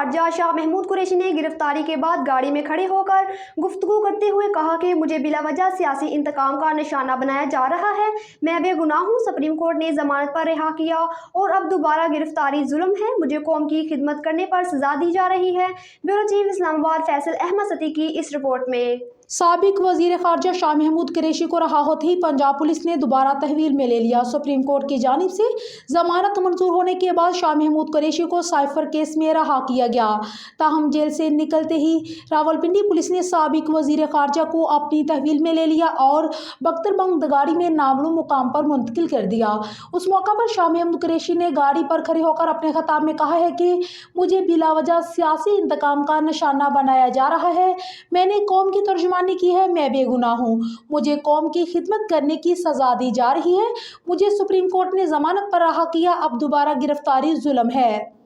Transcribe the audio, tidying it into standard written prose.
खारजा शाह महमूद कुरैशी ने गिरफ्तारी के बाद गाड़ी में खड़े होकर गुफ्तगू करते हुए कहा कि मुझे बिला वजह सियासी इंतकाम का निशाना बनाया जा रहा है। मैं बेगुनाह हूँ। सुप्रीम कोर्ट ने जमानत पर रिहा किया और अब दोबारा गिरफ्तारी जुल्म है। मुझे कौम की खिदमत करने पर सजा दी जा रही है। ब्यूरो चीफ इस्लामाबाद फैसल अहमद सती की इस रिपोर्ट में। साबिक वजीर खारजा शाह महमूद कुरैशी को रहा होते ही पंजाब पुलिस ने दोबारा तहवील में ले लिया। सुप्रीम कोर्ट की जानिब से जमानत मंजूर होने के बाद शाह महमूद कुरैशी को साइफर केस में रहा किया गया। ताहम जेल से निकलते ही रावलपिंडी पुलिस ने साबिक वजीर खारजा को अपनी तहवील में ले लिया और बख्तरबंद गाड़ी में नामालूम मुकाम पर मुंतकिल कर दिया। उस मौका पर शाह महमूद कुरैशी ने गाड़ी पर खड़े होकर अपने खिताब में कहा है कि मुझे बिलावजह सियासी इंतकाम का निशाना बनाया जा रहा है। मैंने कौम की तर्जुमानी की है। मैं बेगुनाह हूँ। मुझे कौम की खिदमत करने की सजा दी जा रही है। मुझे सुप्रीम कोर्ट ने जमानत पर रहा किया। अब दोबारा गिरफ्तारी जुल्म है।